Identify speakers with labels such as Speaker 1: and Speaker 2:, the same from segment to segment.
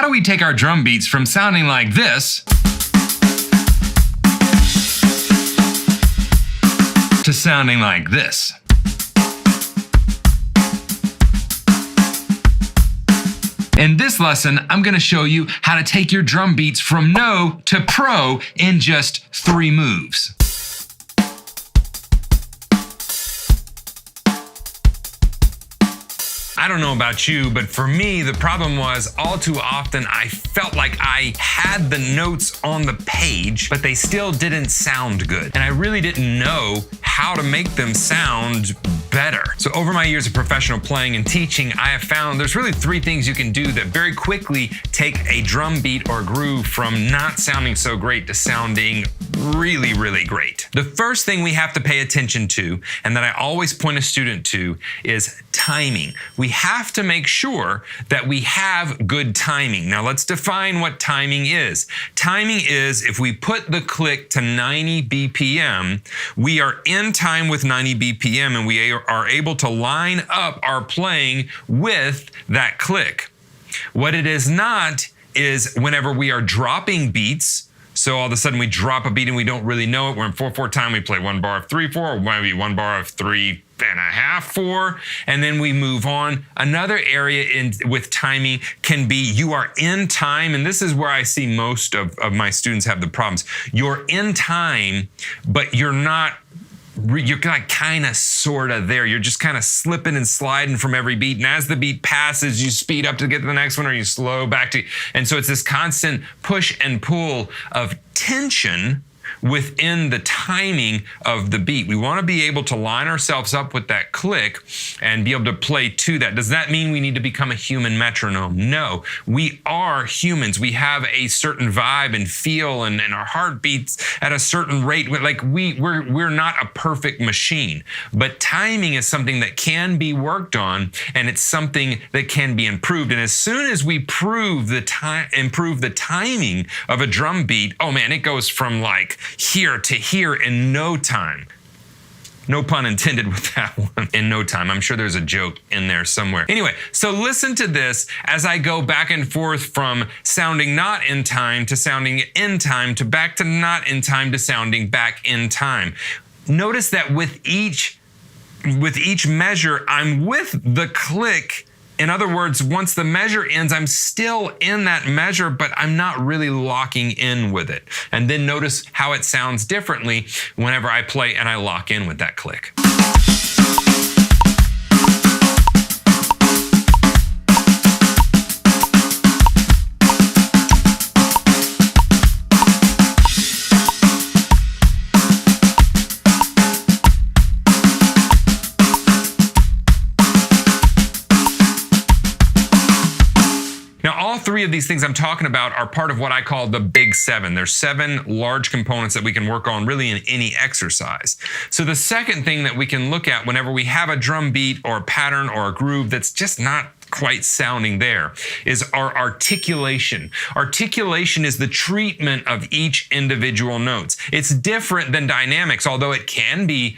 Speaker 1: do we take our drum beats from sounding like this to sounding like this? In this lesson, I'm going to show you how to take your drum beats from no to pro in just 3 moves. I don't know about you, but for me, the problem was all too often I felt like I had the notes on the page, but they still didn't sound good. And I really didn't know how to make them sound better. So over my years of professional playing and teaching, I have found there's really 3 things you can do that very quickly take a drum beat or groove from not sounding so great to sounding really, really great. The first thing we have to pay attention to, and that I always point a student to, is timing. We have to make sure that we have good timing. Now let's define what timing is. Timing is if we put the click to 90 BPM, we are in time with 90 BPM and we are able to line up our playing with that click. What it is not is whenever we are dropping beats, so all of a sudden we drop a beat and we don't really know it. We're in 4/4 time, we play 1 bar of 3/4, or maybe 1 bar of 3.5, 4, and then we move on. Another area with timing can be you are in time, and this is where I see most of my students have the problems. You're in time, but you're not, you're like kind of sort of there. You're just kind of slipping and sliding from every beat. And as the beat passes, you speed up to get to the next one or you slow back to, and so it's this constant push and pull of tension within the timing of the beat. We want to be able to line ourselves up with that click and be able to play to that. Does that mean we need to become a human metronome? No, we are humans. We have a certain vibe and feel and our heart beats at a certain rate. Like we're not a perfect machine, but timing is something that can be worked on and it's something that can be improved. And as soon as we improve the timing of a drum beat, oh man, it goes from like here to here in no time. No pun intended with that one, in no time. I'm sure there's a joke in there somewhere. Anyway, so listen to this as I go back and forth from sounding not in time to sounding in time to back to not in time to sounding back in time. Notice that with each measure, I'm with the click. In other words, once the measure ends, I'm still in that measure, but I'm not really locking in with it. And then notice how it sounds differently whenever I play and I lock in with that click. All 3 of these things I'm talking about are part of what I call the big 7. There's 7 large components that we can work on really in any exercise. So the second thing that we can look at whenever we have a drum beat or a pattern or a groove that's just not quite sounding there is our articulation. Articulation is the treatment of each individual notes. It's different than dynamics, although it can be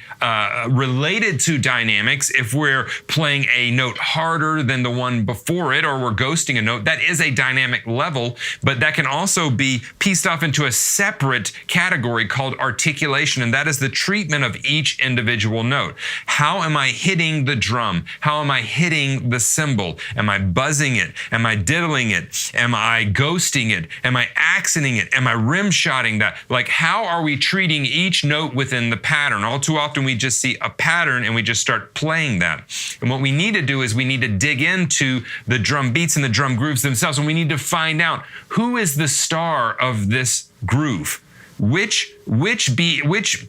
Speaker 1: related to dynamics. If we're playing a note harder than the one before it, or we're ghosting a note, that is a dynamic level, but that can also be pieced off into a separate category called articulation, and that is the treatment of each individual note. How am I hitting the drum? How am I hitting the cymbal? Am I buzzing it? Am I diddling it? Am I ghosting it? Am I accenting it? Am I rim shotting that? Like, how are we treating each note within the pattern? All too often we just see a pattern and we just start playing that. And what we need to do is we need to dig into the drum beats and the drum grooves themselves, and we need to find out who is the star of this groove. Which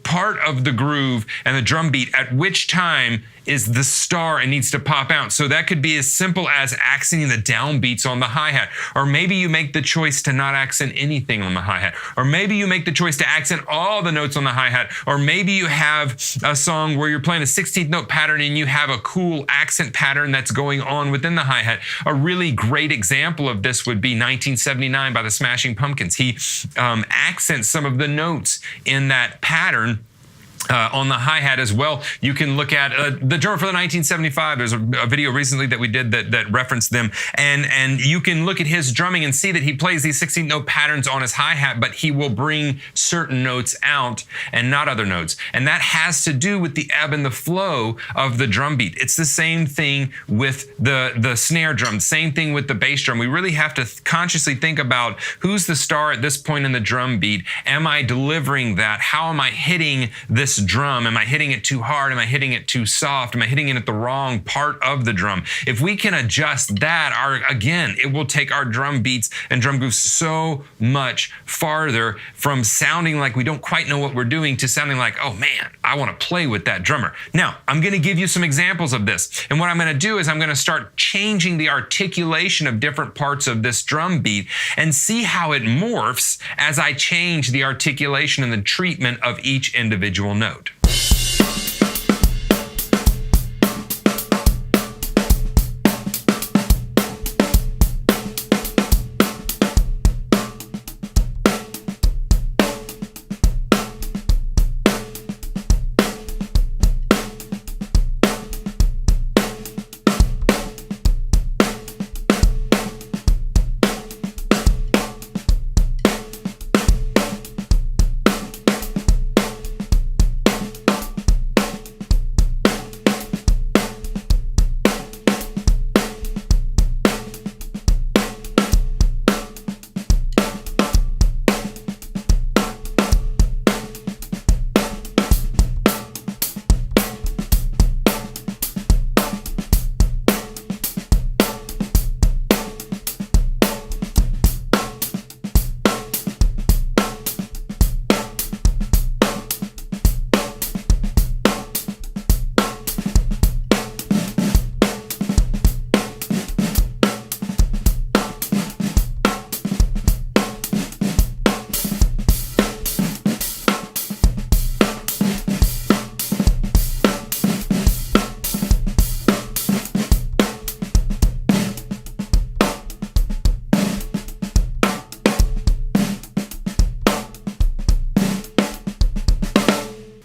Speaker 1: part of the groove and the drum beat at which time is the star and needs to pop out. So that could be as simple as accenting the downbeats on the hi-hat. Or maybe you make the choice to not accent anything on the hi-hat. Or maybe you make the choice to accent all the notes on the hi-hat. Or maybe you have a song where you're playing a 16th note pattern and you have a cool accent pattern that's going on within the hi-hat. A really great example of this would be 1979 by the Smashing Pumpkins. He accents some of the notes in that pattern On the hi-hat as well, you can look at the drummer for the 1975. There's a video recently that we did that referenced them, and you can look at his drumming and see that he plays these 16th note patterns on his hi-hat, but he will bring certain notes out and not other notes, and that has to do with the ebb and the flow of the drum beat. It's the same thing with the snare drum, same thing with the bass drum. We really have to consciously think about who's the star at this point in the drum beat. Am I delivering that? How am I hitting this drum? Am I hitting it too hard? Am I hitting it too soft? Am I hitting it at the wrong part of the drum? If we can adjust that, again, it will take our drum beats and drum grooves so much farther from sounding like we don't quite know what we're doing to sounding like, oh man, I want to play with that drummer. Now, I'm going to give you some examples of this. And what I'm going to do is I'm going to start changing the articulation of different parts of this drum beat and see how it morphs as I change the articulation and the treatment of each individual note.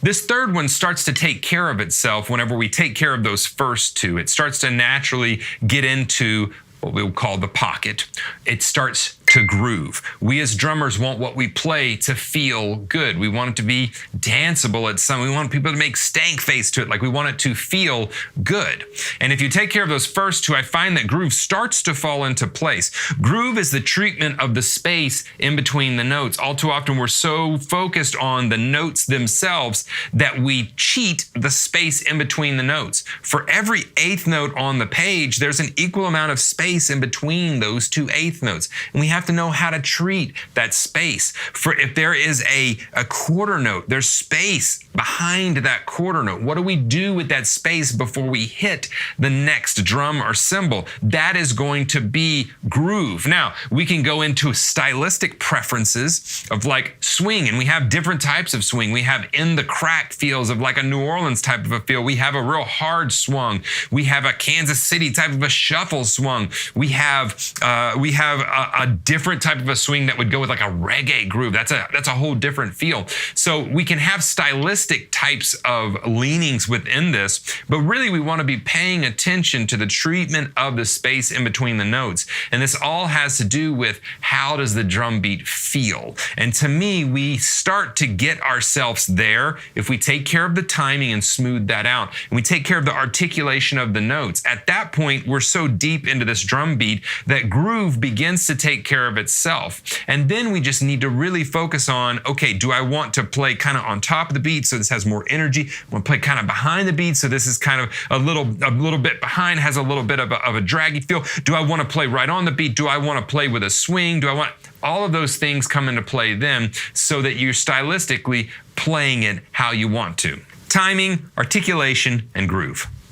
Speaker 1: This third one starts to take care of itself whenever we take care of those first two. It starts to naturally get into what we'll call the pocket. It starts to groove. We as drummers want what we play to feel good. We want it to be danceable at some. We want people to make stank face to it. Like we want it to feel good. And if you take care of those first two, I find that groove starts to fall into place. Groove is the treatment of the space in between the notes. All too often we're so focused on the notes themselves that we cheat the space in between the notes. For every eighth note on the page, there's an equal amount of space in between those two eighth notes. And we have to know how to treat that space. For if there is a quarter note, there's space behind that quarter note. What do we do with that space before we hit the next drum or cymbal? That is going to be groove. Now, we can go into stylistic preferences of like swing, and we have different types of swing. We have in the crack feels of like a New Orleans type of a feel. We have a real hard swung. We have a Kansas City type of a shuffle swung. We have a different type of a swing that would go with like a reggae groove. That's a whole different feel. So we can have stylistic types of leanings within this, but really we want to be paying attention to the treatment of the space in between the notes. And this all has to do with how does the drum beat feel? And to me, we start to get ourselves there if we take care of the timing and smooth that out. And we take care of the articulation of the notes. At that point, we're so deep into this drum beat that groove begins to take care of itself. And then we just need to really focus on, okay, do I want to play kind of on top of the beat so this has more energy? I want to play kind of behind the beat so this is kind of a little bit behind, has a little bit of a draggy feel. Do I want to play right on the beat? Do I want to play with a swing? Do I want... All of those things come into play then so that you're stylistically playing it how you want to. Timing, articulation, and groove.